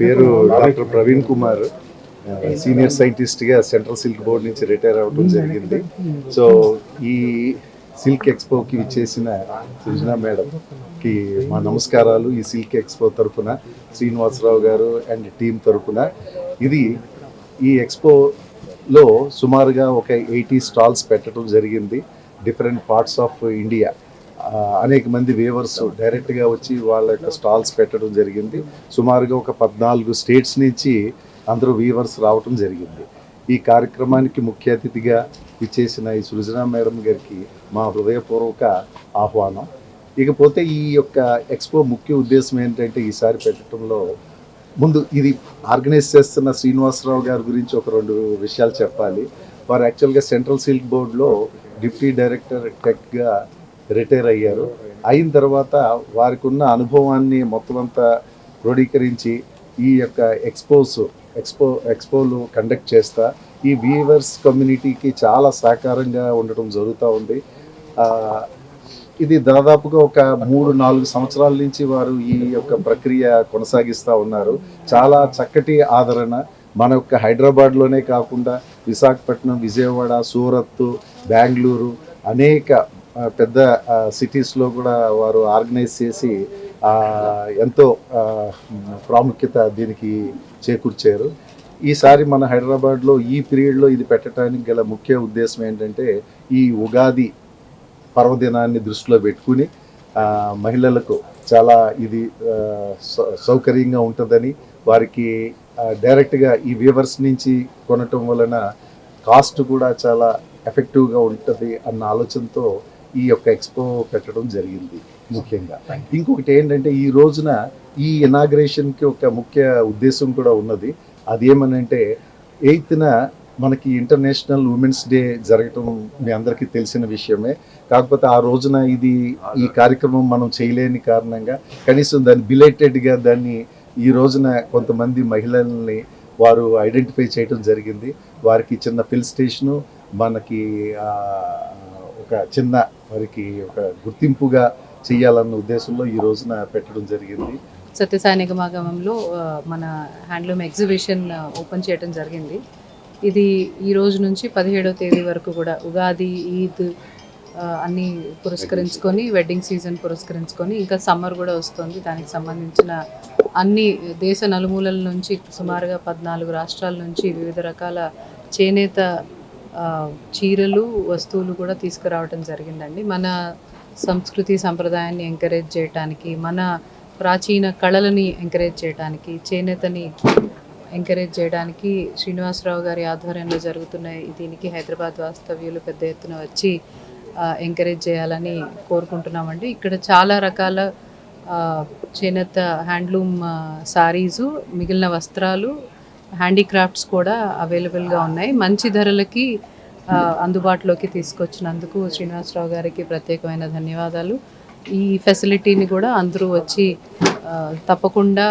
పేరు doctor Praveen Kumar. Senior సైంటిస్ట్గా central silk board నుంచి రిటైర్ అవ్వడం జరిగింది. సో ఈ సిల్క్ ఎక్స్పోకి విచ్చేసిన సృజన మేడంకి మా నమస్కారాలు. ఈ సిల్క్ ఎక్స్పో తరఫున శ్రీనివాసరావు గారు అండ్ టీం తరఫున ఈ ఎక్స్పోలో సుమారుగా ఒక 80 స్టాల్స్ పెట్టడం జరిగింది. డిఫరెంట్ పార్ట్స్ ఆఫ్ ఇండియా అనేక మంది వేవర్స్ డైరెక్ట్గా వచ్చి వాళ్ళ యొక్క స్టాల్స్ పెట్టడం జరిగింది. సుమారుగా ఒక 14 స్టేట్స్ నుంచి అందరూ వీవర్స్ రావటం జరిగింది. ఈ కార్యక్రమానికి ముఖ్య అతిథిగా ఇచ్చేసిన ఈ సృజన మేడం గారికి మా హృదయపూర్వక ఆహ్వానం. ఇకపోతే ఈ యొక్క ఎక్స్పో ముఖ్య ఉద్దేశం ఏంటంటే ఈసారి పెట్టడంలో ముందు ఇది ఆర్గనైజ్ చేస్తున్న శ్రీనివాసరావు గారి గురించి ఒక 2 విషయాలు చెప్పాలి. వారు యాక్చువల్గా సెంట్రల్ సిల్క్ బోర్డులో డిప్యూటీ డైరెక్టర్ టెక్గా రిటైర్ అయ్యారు. అయిన తర్వాత వారికి ఉన్న అనుభవాన్ని మొత్తం అంతా క్రోడీకరించి ఈ యొక్క ఎక్స్పోలు కండక్ట్ చేస్తా ఈ వీవర్స్ కమ్యూనిటీకి చాలా సహకారంగా ఉండటం జరుగుతూ ఉంది. ఇది దాదాపుగా ఒక 3-4 సంవత్సరాల నుంచి వారు ఈ యొక్క ప్రక్రియ కొనసాగిస్తూ ఉన్నారు. చాలా చక్కటి ఆదరణ మన యొక్క హైదరాబాద్లోనే కాకుండా విశాఖపట్నం, విజయవాడ, సూరత్, బెంగళూరు అనేక పెద్ద సిటీస్లో కూడా వారు ఆర్గనైజ్ చేసి ఎంతో ప్రాముఖ్యత దీనికి చేకూర్చారు. ఈసారి మన హైదరాబాద్లో ఈ పీరియడ్లో ఇది పెట్టడానికి గల ముఖ్య ఉద్దేశం ఏంటంటే ఈ ఉగాది పర్వదినాన్ని దృష్టిలో పెట్టుకుని మహిళలకు చాలా ఇది సౌకర్యంగా ఉంటుందని, వారికి డైరెక్ట్గా ఈ వీవర్స్ నుంచి కొనటం వలన కాస్ట్ కూడా చాలా ఎఫెక్టివ్గా ఉంటుంది అన్న ఆలోచనతో ఈ యొక్క ఎక్స్పో పెట్టడం జరిగింది. ముఖ్యంగా ఇంకొకటి ఏంటంటే ఈ రోజున ఈ ఇనాగ్రేషన్కి ఒక ముఖ్య ఉద్దేశం కూడా ఉన్నది. అదేమనంటే 8న మనకి ఇంటర్నేషనల్ ఉమెన్స్ డే జరగటం మీ అందరికీ తెలిసిన విషయమే. కాకపోతే ఆ రోజున ఈ కార్యక్రమం మనం చేయలేని కారణంగా కనీసం దాన్ని బిలేటెడ్గా దాన్ని ఈ రోజున కొంతమంది మహిళల్ని వారు ఐడెంటిఫై చేయడం జరిగింది. వారికి చిన్న ఫిల్ స్టేషను మనకి ఒక చిన్న వారికి ఒక గుర్తింపుగా చేయాలన్న ఉద్దేశంలో ఈ రోజున పెట్టడం జరిగింది. సత్యసాయి నిగమాగమంలో మన హ్యాండ్లూమ్ ఎగ్జిబిషన్ ఓపెన్ చేయడం జరిగింది. ఇది ఈ రోజు నుంచి 17వ తేదీ వరకు కూడా ఉగాది, ఈద్ అన్నీ పురస్కరించుకొని, వెడ్డింగ్ సీజన్ పురస్కరించుకొని, ఇంకా సమ్మర్ కూడా వస్తుంది. దానికి సంబంధించిన అన్ని దేశ నలుమూలల నుంచి సుమారుగా 14 రాష్ట్రాల నుంచి వివిధ రకాల చేనేత చీరలు, వస్తువులు కూడా తీసుకురావడం జరిగిందండి. మన సంస్కృతి సంప్రదాయాన్ని ఎంకరేజ్ చేయడానికి, మన ప్రాచీన కళలని ఎంకరేజ్ చేయడానికి, చేనేతని ఎంకరేజ్ చేయడానికి శ్రీనివాసరావు గారి ఆధ్వర్యంలో జరుగుతున్న దీనికి హైదరాబాద్ వాస్తవ్యులు పెద్ద ఎత్తున వచ్చి ఎంకరేజ్ చేయాలని కోరుకుంటున్నామండి. ఇక్కడ చాలా రకాల చేనేత హ్యాండ్లూమ్ సారీసు, మిగిలిన వస్త్రాలు, హ్యాండీక్రాఫ్ట్స్ కూడా అవైలబుల్గా ఉన్నాయి. మంచి ధరలకి అందుబాటులోకి తీసుకొచ్చినందుకు శ్రీనివాసరావు గారికి ప్రత్యేకమైన ధన్యవాదాలు. ఈ ఫెసిలిటీని కూడా అందరూ వచ్చి తప్పకుండా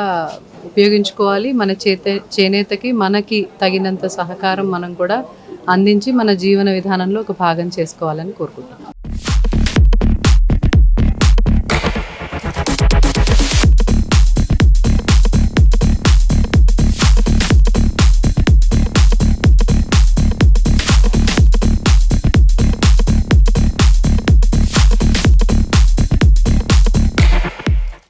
ఉపయోగించుకోవాలి. మన చేనేతకి మనకి తగినంత సహకారం మనం కూడా అందించి మన జీవన విధానంలో ఒక భాగం చేసుకోవాలని కోరుకుంటున్నాం.